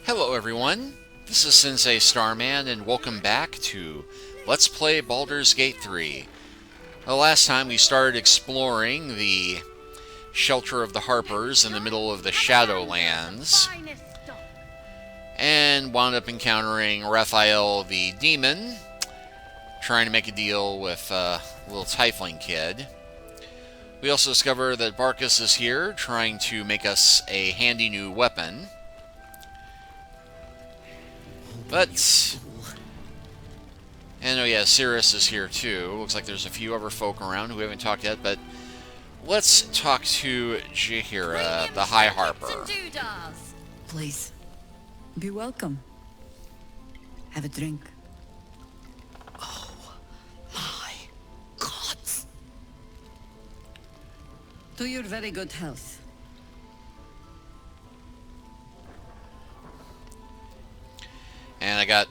Hello everyone, this is Sensei Starman and welcome back to Let's Play Baldur's Gate 3. The last time we started exploring the shelter of the Harpers in the middle of the Shadowlands and wound up encountering Raphael the Demon, trying to make a deal with a little tiefling kid. We also discover that Barkus is here, trying to make us a handy new weapon. But, and oh yeah, Cirrus is here too. Looks like there's a few other folk around who we haven't talked yet, but let's talk to Jaheria, the High Harper. Please, be welcome. Have a drink. Oh, my gods. To your very good health. And I got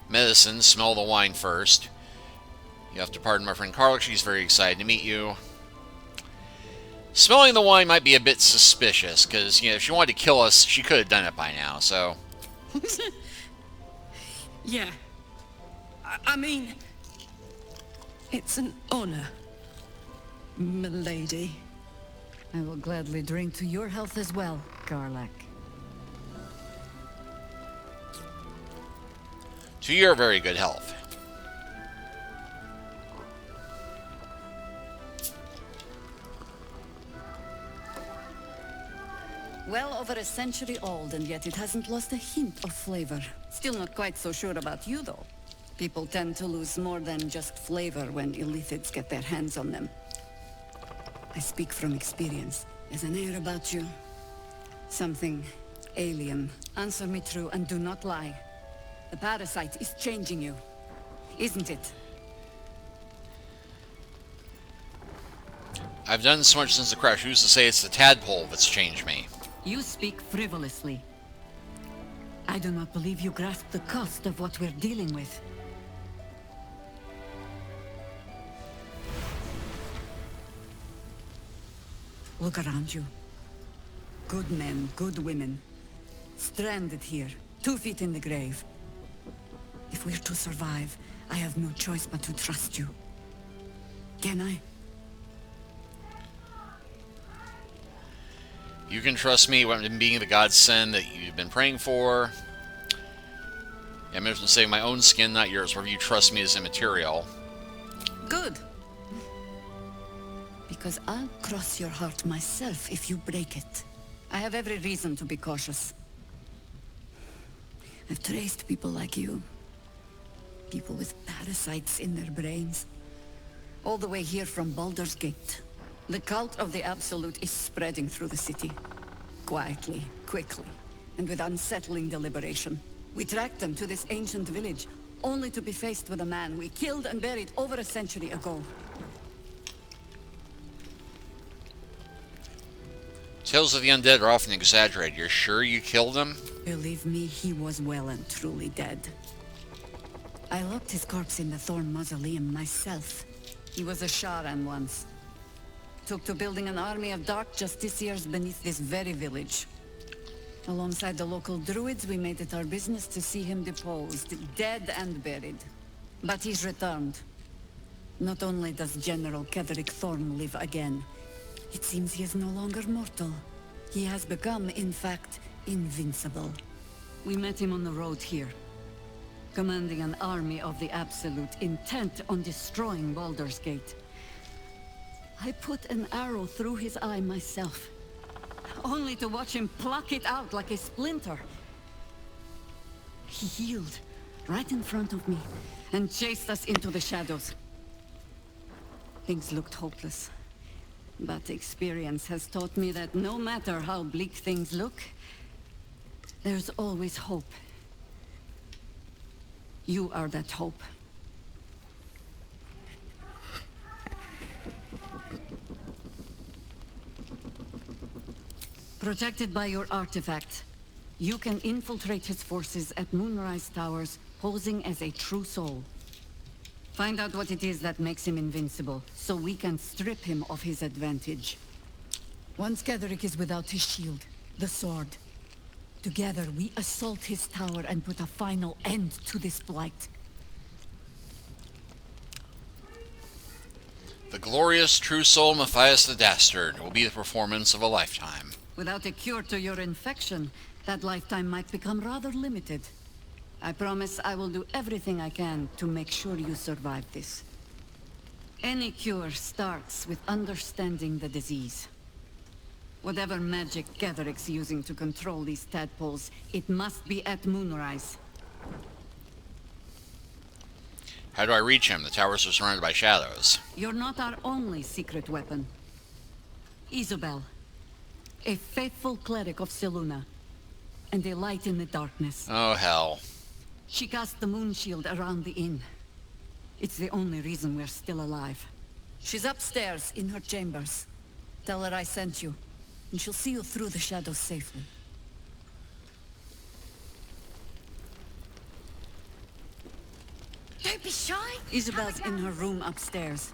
medicine, smell the wine first. You have to pardon my friend Carla, she's very excited to meet you. Smelling the wine might be a bit suspicious, because, if she wanted to kill us, she could have done it by now, so... Yeah. I mean... It's an honor, milady. I will gladly drink to your health as well, Garlac. To your very good health. Well over a century old, and yet it hasn't lost a hint of flavor. Still not quite so sure about you, though. People tend to lose more than just flavor when illithids get their hands on them. I speak from experience. There's an air about you. Something alien. Answer me true and do not lie. The parasite is changing you, isn't it? I've done so much since the crash. Who's to say it's the tadpole that's changed me? You speak frivolously. I do not believe you grasp the cost of what we're dealing with. Look around you. Good men, good women. Stranded here, 2 feet in the grave. If we're to survive, I have no choice but to trust you. Can I? You can trust me in being the godsend that you've been praying for. I'm just saying my own skin, not yours, whether you trust me is immaterial. Good. Because I'll cross your heart myself if you break it. I have every reason to be cautious. I've traced people like you. People with parasites in their brains. All the way here from Baldur's Gate. The cult of the Absolute is spreading through the city. Quietly, quickly, and with unsettling deliberation. We tracked them to this ancient village, only to be faced with a man we killed and buried over a century ago. Tales of the undead are often exaggerated. You're sure you killed him? Believe me, he was well and truly dead. I locked his corpse in the Thorn Mausoleum myself. He was a Sharan once. Took to building an army of dark justiciars beneath this very village. Alongside the local druids, we made it our business to see him deposed, dead and buried. But he's returned. Not only does General Cleric Thorn live again, it seems he is no longer mortal. He has become, in fact, invincible. We met him on the road here. Commanding an army of the Absolute, intent on destroying Baldur's Gate. I put an arrow through his eye myself, only to watch him pluck it out like a splinter. He healed, right in front of me, and chased us into the shadows. Things looked hopeless, but experience has taught me that no matter how bleak things look, there's always hope. You are that hope. Protected by your artifact, you can infiltrate his forces at Moonrise Towers, posing as a true soul. Find out what it is that makes him invincible, so we can strip him of his advantage. Once Cleric is without his shield, the sword, Together, we assault his tower and put a final end to this blight. The glorious true soul Matthias the Dastard will be the performance of a lifetime. Without a cure to your infection, that lifetime might become rather limited. I promise I will do everything I can to make sure you survive this. Any cure starts with understanding the disease. Whatever magic Gatheric's using to control these tadpoles, it must be at moonrise. How do I reach him? The towers are surrounded by shadows. You're not our only secret weapon. Isobel, a faithful cleric of Seluna, and a light in the darkness. Oh, hell. She cast the moon shield around the inn. It's the only reason we're still alive. She's upstairs in her chambers. Tell her I sent you, and she'll see you through the shadows safely. Don't be shy. Isobel's in her room upstairs.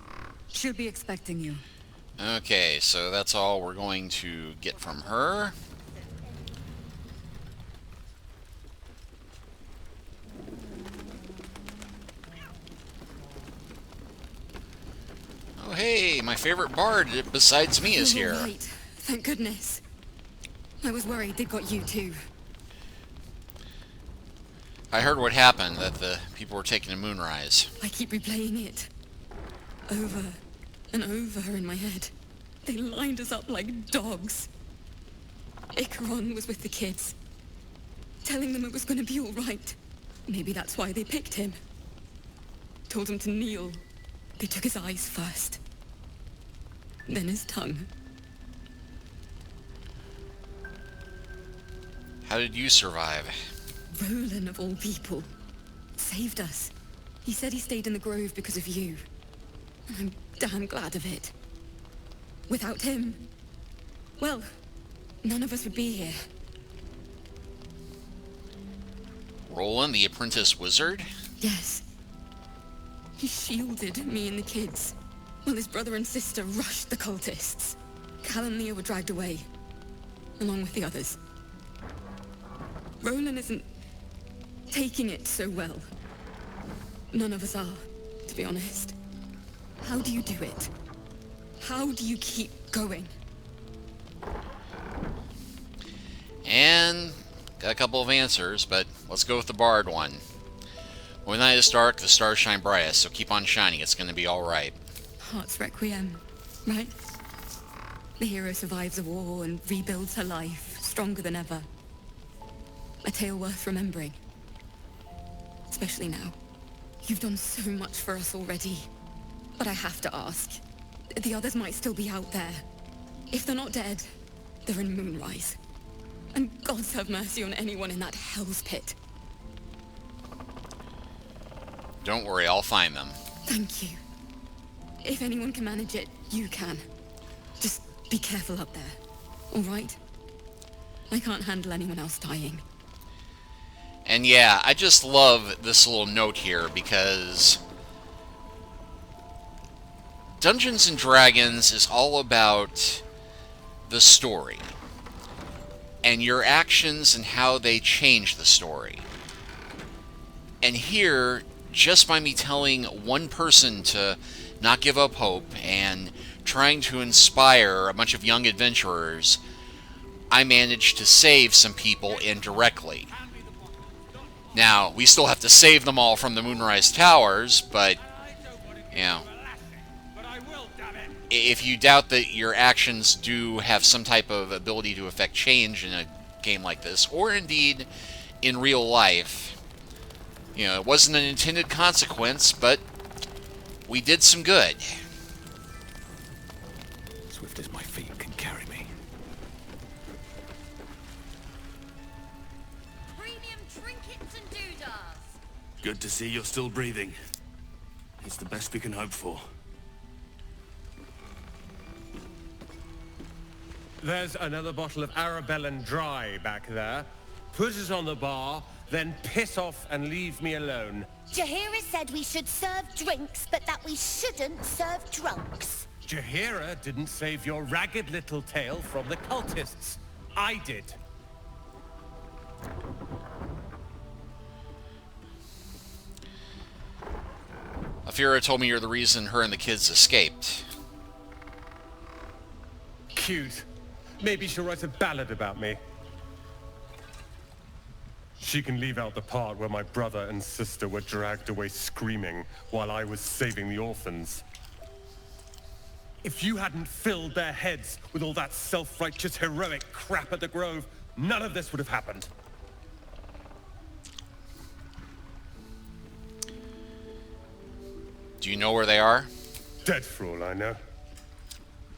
She'll be expecting you. Okay, so that's all we're going to get from her. Oh, hey, my favorite bard besides me is You're here. all right. Thank goodness. I was worried they'd got you too. I heard what happened, that the people were taking a moonrise. I keep replaying it. Over and over in my head. They lined us up like dogs. Icaron was with the kids, telling them it was going to be all right. Maybe that's why they picked him. Told him to kneel. They took his eyes first. Then his tongue. How did you survive? Roland, of all people, saved us. He said he stayed in the grove because of you. And I'm damn glad of it. Without him, well, none of us would be here. Roland, the apprentice wizard? Yes. He shielded me and the kids, while his brother and sister rushed the cultists. Cal and Leah were dragged away, along with the others. Roland isn't taking it so well. None of us are, to be honest. How do you do it? How do you keep going? And got a couple of answers, but let's go with the bard one. When the night is dark, the stars shine brightest, so keep on shining. It's going to be all right. Heart's requiem, right? The hero survives a war and rebuilds her life, stronger than ever. A tale worth remembering. Especially now. You've done so much for us already. But I have to ask. The others might still be out there. If they're not dead, they're in Moonrise. And gods have mercy on anyone in that hell's pit. Don't worry, I'll find them. Thank you. If anyone can manage it, you can. Just be careful up there, all right? I can't handle anyone else dying. And yeah, I just love this little note here because Dungeons & Dragons is all about the story and your actions and how they change the story. And here, just by me telling one person to not give up hope and trying to inspire a bunch of young adventurers, I managed to save some people indirectly. Now, we still have to save them all from the Moonrise Towers, but, you know, if you doubt that your actions do have some type of ability to affect change in a game like this, or indeed in real life, you know, it wasn't an intended consequence, but we did some good. Swift as my feet can carry me. Premium trinkets and doodahs. Good to see you're still breathing. It's the best we can hope for. There's another bottle of Arabellan Dry back there. Put it on the bar, then piss off and leave me alone. Jaheria said we should serve drinks, but that we shouldn't serve drunks. Jaheria didn't save your ragged little tail from the cultists. I did. Jaheria told me you're the reason her and the kids escaped. Cute. Maybe she'll write a ballad about me. She can leave out the part where my brother and sister were dragged away screaming while I was saving the orphans. If you hadn't filled their heads with all that self-righteous heroic crap at the Grove, none of this would have happened. Do you know where they are? Dead for all I know.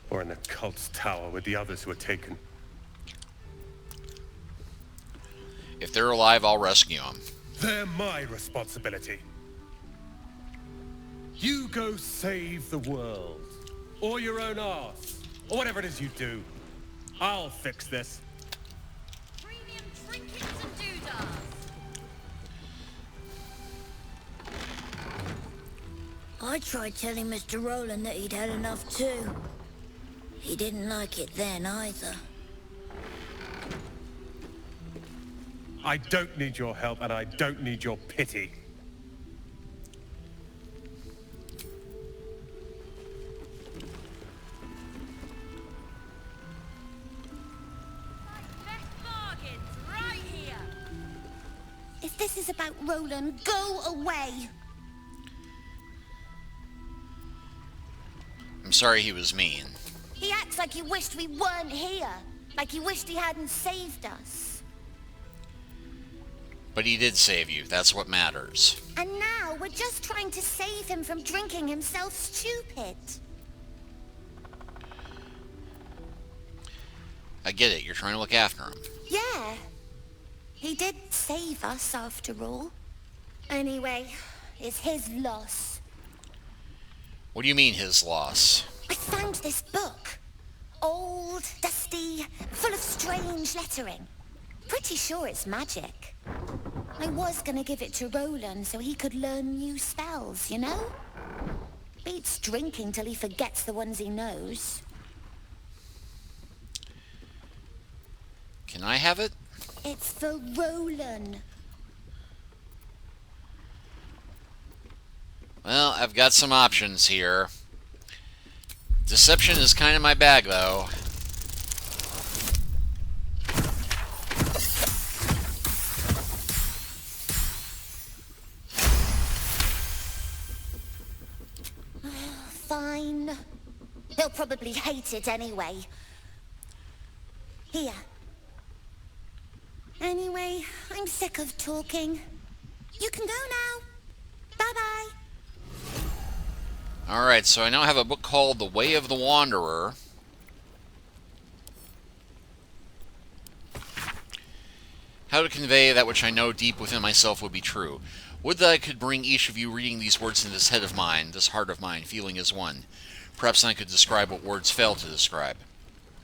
Or in the cult's tower with the others who were taken. If they're alive, I'll rescue them. They're my responsibility. You go save the world. Or your own arse. Or whatever it is you do. I'll fix this. Premium trinkets and doodads. I tried telling Mr. Rowland that he'd had enough too. He didn't like it then either. I don't need your help and I don't need your pity. Best bargains right here. If this is about Roland, go away. I'm sorry he was mean. He acts like he wished we weren't here. Like he wished he hadn't saved us. But he did save you. That's what matters. And now we're just trying to save him from drinking himself stupid. I get it. You're trying to look after him. Yeah. He did save us after all. Anyway, it's his loss. What do you mean, his loss? I found this book. Old, dusty, full of strange lettering. Pretty sure it's magic. I was gonna give it to Roland so he could learn new spells, you know? Beats drinking till he forgets the ones he knows. Can I have it? It's for Roland. Well, I've got some options here. Deception is kind of my bag, though. Fine. He'll probably hate it anyway. Here. Anyway, I'm sick of talking. You can go now. Bye-bye. Alright, so I now have a book called The Way of the Wanderer. How to convey that which I know deep within myself would be true. Would that I could bring each of you reading these words into this head of mine, this heart of mine, feeling as one. Perhaps I could describe what words fail to describe.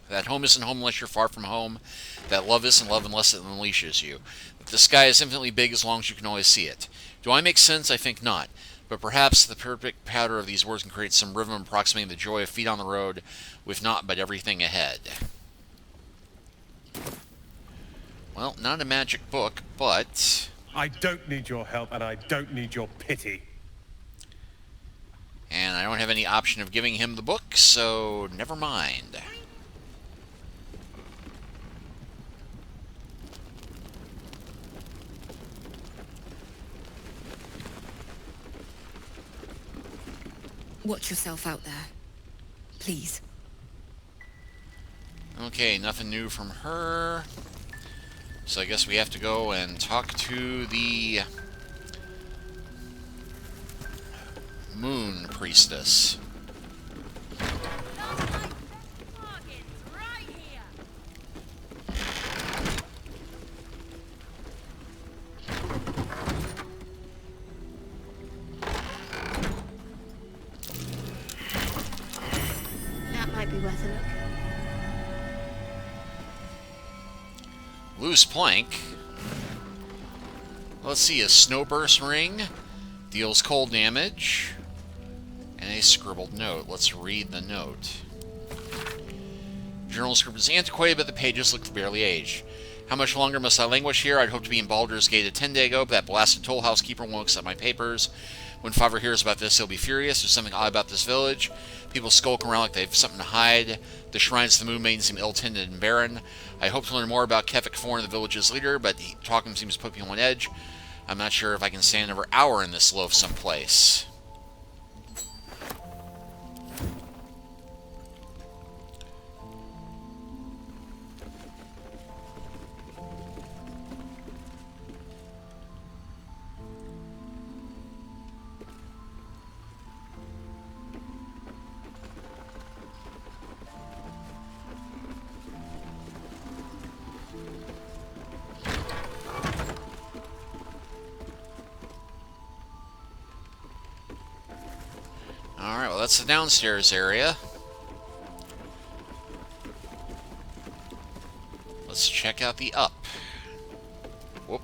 That home isn't home unless you're far from home. That love isn't love unless it unleashes you. That the sky is infinitely big as long as you can always see it. Do I make sense? I think not. But perhaps the perfect pattern of these words can create some rhythm approximating the joy of feet on the road, with naught but everything ahead. Well, not a magic book, but... I don't need your help and I don't need your pity. And I don't have any option of giving him the book, so never mind. Watch yourself out there. Please. Okay, nothing new from her. So I guess we have to go and talk to the Moon Priestess. That might be worth a look. Loose plank. Let's see, a snowburst ring deals cold damage, and a scribbled note. Let's read the note. Journal script is antiquated, but the pages look barely aged. How much longer must I languish here? I'd hoped to be in Baldur's Gate a 10 day ago, but that blasted toll house keeper won't accept my papers. When Father hears about this, he'll be furious. There's something odd about this village. People skulk around like they have something to hide. The shrines to the moon maiden seem ill-tended and barren. I hope to learn more about Kefik Forn, the village's leader, but talking seems to put me on edge. I'm not sure if I can stand another hour in this loathsome place. Alright, well that's the downstairs area. Let's check out the up. Whoop.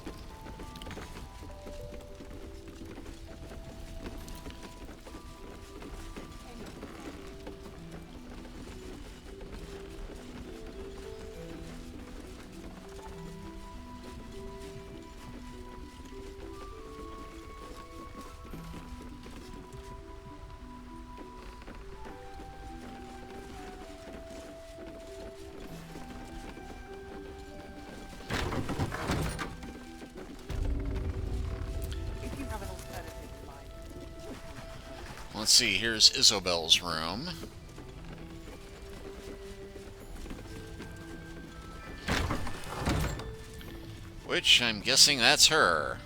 Let's see, here's Isobel's room. Which, I'm guessing that's her.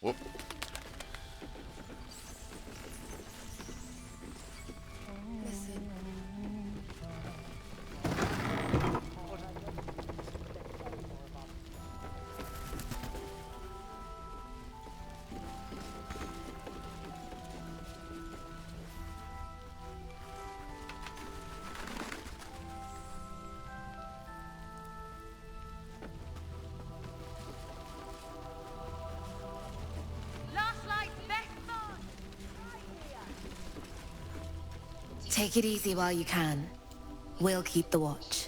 Whoop. Take it easy while you can. We'll keep the watch.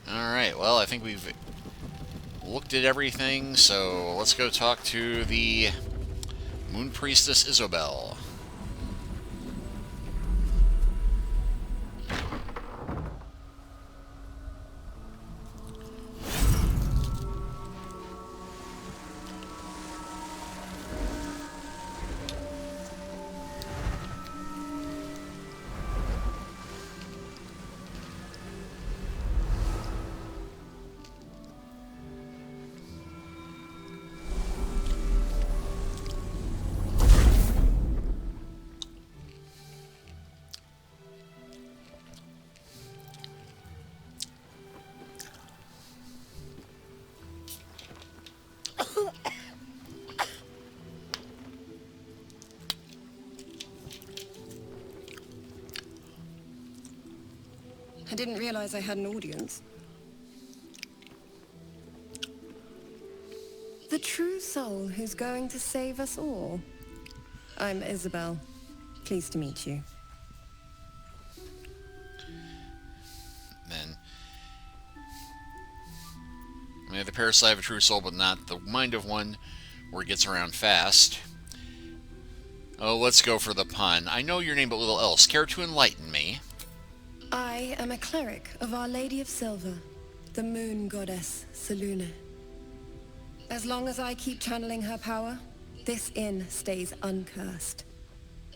Alright, well, I think we've looked at everything, so let's go talk to the Moon Priestess Isobel. I didn't realize I had an audience. The true soul who's going to save us all. I'm Isobel. Pleased to meet you. Then, I mean, the parasite have a true soul, but not the mind of one, where it gets around fast. Oh, let's go for the pun. I know your name, but little else. Care to enlighten me? I am a cleric of Our Lady of Silver, the moon goddess Selunite. As long as I keep channeling her power, this inn stays uncursed.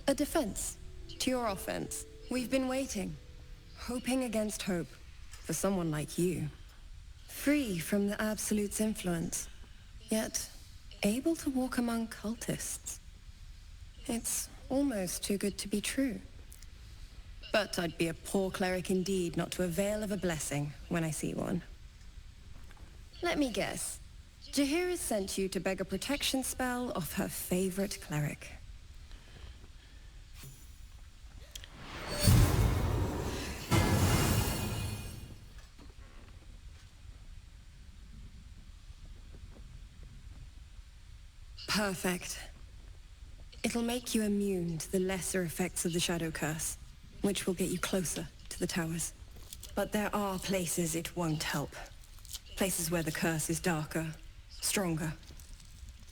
A defense to your offense. We've been waiting, hoping against hope, for someone like you. Free from the Absolute's influence, yet able to walk among cultists. It's almost too good to be true. But I'd be a poor cleric indeed not to avail of a blessing when I see one. Let me guess. Jaheria sent you to beg a protection spell off her favorite cleric. Perfect. It'll make you immune to the lesser effects of the Shadow Curse, which will get you closer to to the towers. But there are places it won't help. Places where the curse is darker, stronger.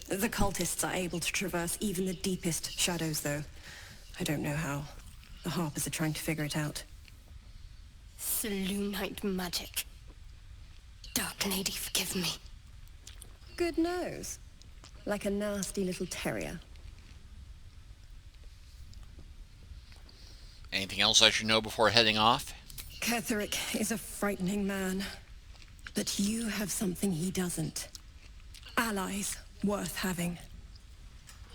The cultists are able to traverse even the deepest shadows, though. I don't know how. The Harpers are trying to figure it out. Selunite magic. Dark Lady, forgive me. Good nose. Like a nasty little terrier. Anything else I should know before heading off? Ketheric is a frightening man. But you have something he doesn't. Allies worth having.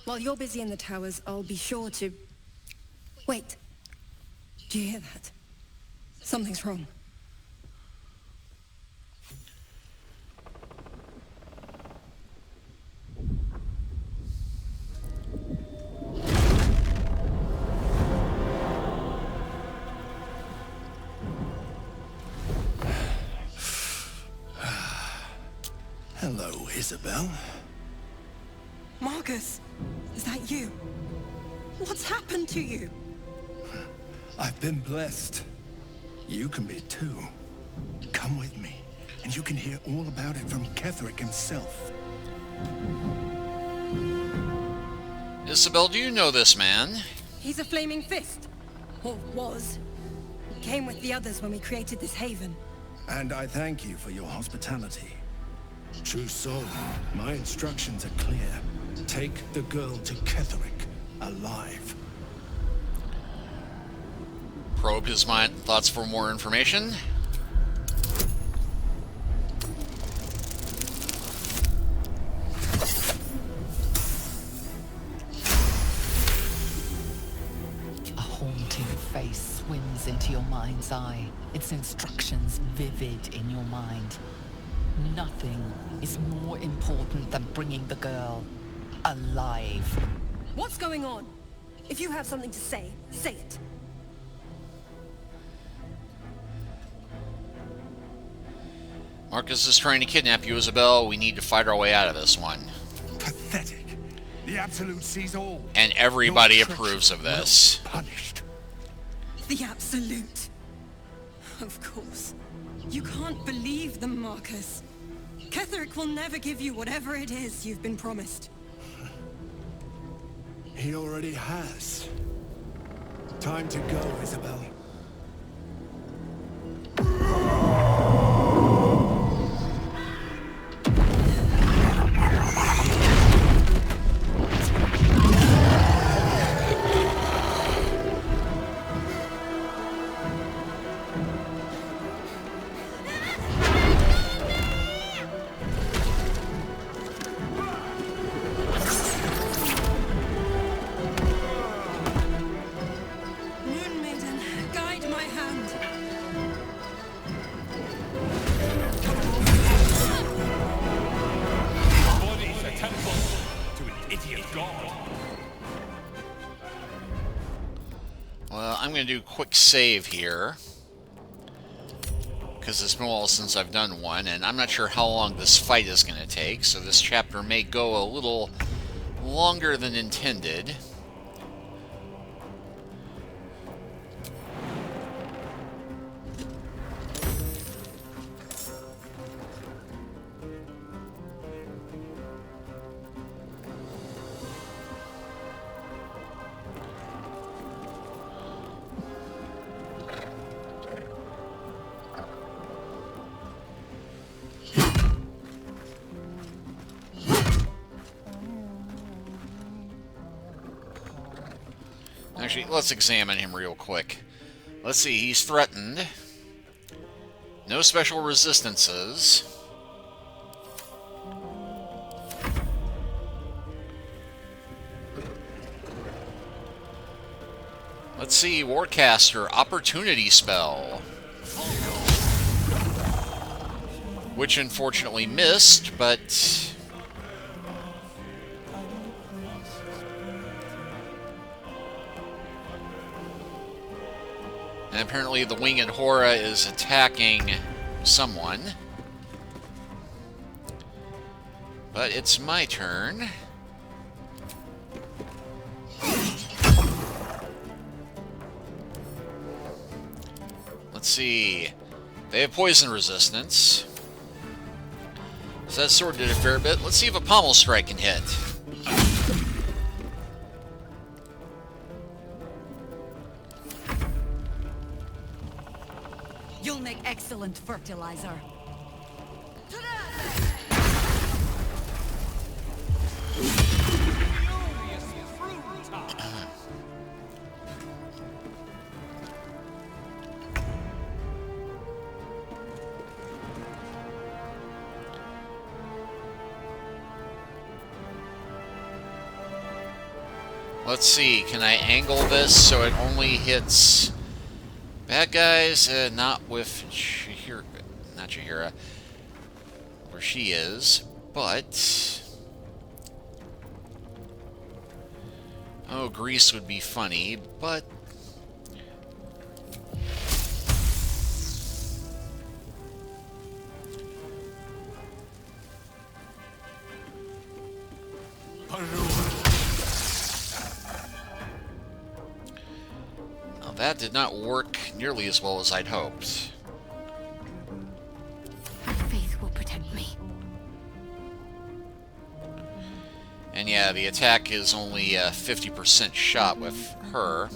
While you're busy in the towers, I'll be sure to... Wait. Do you hear that? Something's wrong. Hello, Isobel. Marcus, is that you? What's happened to you? I've been blessed. You can be too. Come with me, and you can hear all about it from Ketheric himself. Isobel, do you know this man? He's a flaming fist. Or was. He came with the others when we created this haven. And I thank you for your hospitality. True soul, my instructions are clear. Take the girl to Ketheric, alive. Probe his mind, thoughts for more information. A haunting face swims into your mind's eye, its instructions vivid in your mind. Nothing is more important than bringing the girl alive. What's going on? If you have something to say, say it. Marcus is trying to kidnap you, Isobel. We need to fight our way out of this one. Pathetic. The Absolute sees all. And everybody Your approves of treachery this. will be punished. The Absolute. Of course. You can't believe them, Marcus. Ketheric will never give you whatever it is you've been promised. He already has. Time to go, Isobel. Moon Maiden, guide my hand. Body's a temple to an idiot god. Well, I'm going to do a quick save here. Because it's been a while since I've done one, and I'm not sure how long this fight is going to take, so this chapter may go a little longer than intended. Actually, let's examine him real quick. Let's see, he's threatened. No special resistances. Let's see, Warcaster, Opportunity Spell. Which unfortunately missed, but... And apparently the Winged Hora is attacking someone. But it's my turn. Let's see. They have poison resistance. So that sword did a fair bit. Let's see if a pommel strike can hit. You'll make excellent fertilizer. Let's see, can I angle this so it only hits bad guys? Not with Jaheria, not Jaheria, where she is, but... Oh, Grease would be funny, but... That did not work nearly as well as I'd hoped. My faith will protect me. And yeah, the attack is only a 50% shot with her.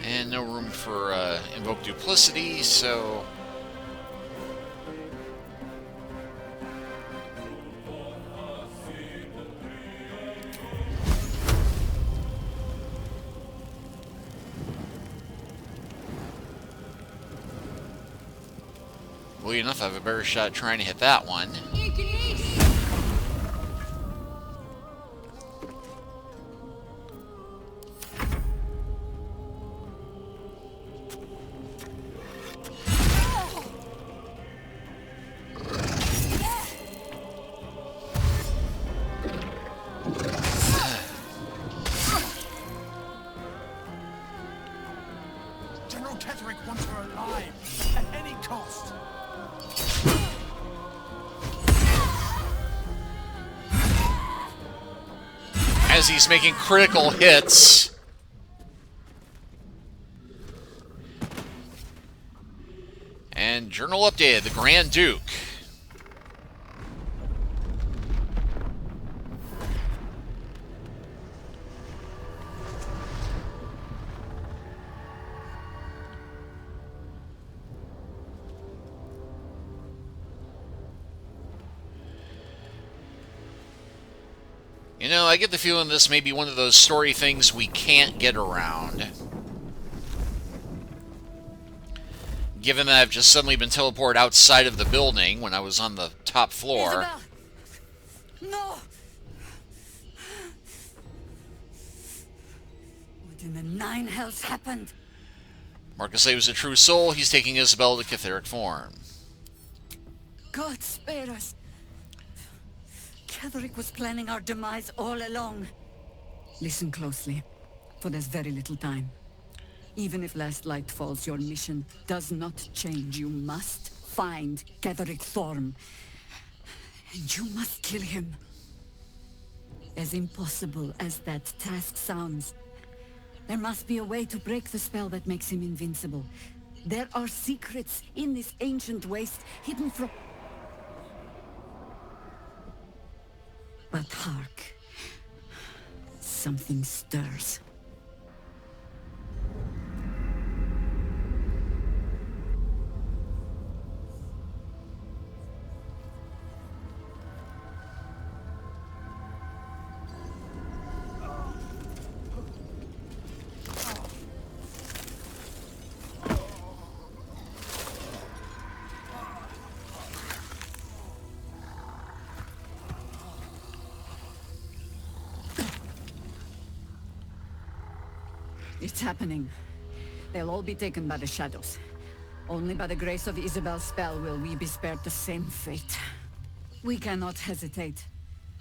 And no room for invoke duplicity, so... Well, enough, I have a better shot trying to hit that one. As he's making critical hits. And journal updated, the Grand Duke. You know, I get the feeling this may be one of those story things we can't get around. Given that I've just suddenly been teleported outside of the building when I was on the top floor. Isobel! No! What in the nine hells happened? Marcus say was a true soul. He's taking Isobel to Catheric form. God spare us. Catheric was planning our demise all along. Listen closely, for there's very little time. Even if last light falls, your mission does not change. You must find Catheric Thorm. And you must kill him. As impossible as that task sounds, there must be a way to break the spell that makes him invincible. There are secrets in this ancient waste hidden from... But hark. Something stirs. It's happening. They'll all be taken by the shadows. Only by the grace of Isobel's spell will we be spared the same fate. We cannot hesitate.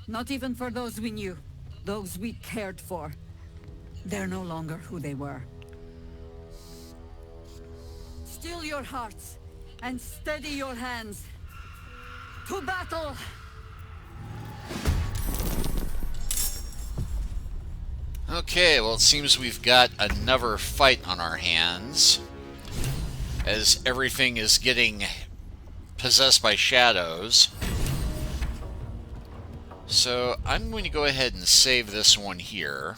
Not even for those we knew. Those we cared for. They're no longer who they were. Still your hearts, and steady your hands. To battle! Okay, well, it seems we've got another fight on our hands, as everything is getting possessed by shadows. So I'm going to go ahead and save this one here.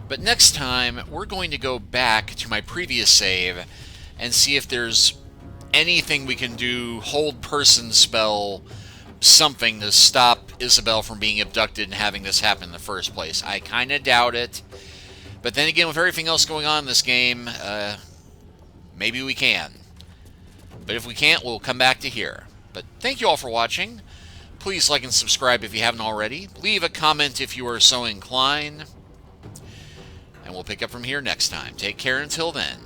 But next time, we're going to go back to my previous save and see if there's anything we can do, hold person spell, something to stop Isobel from being abducted and having this happen in the first place. I kind of doubt it. But then again, with everything else going on in this game, maybe we can. But if we can't, we'll come back to here. But thank you all for watching. Please like and subscribe if you haven't already. Leave a comment if you are so inclined. And we'll pick up from here next time. Take care until then.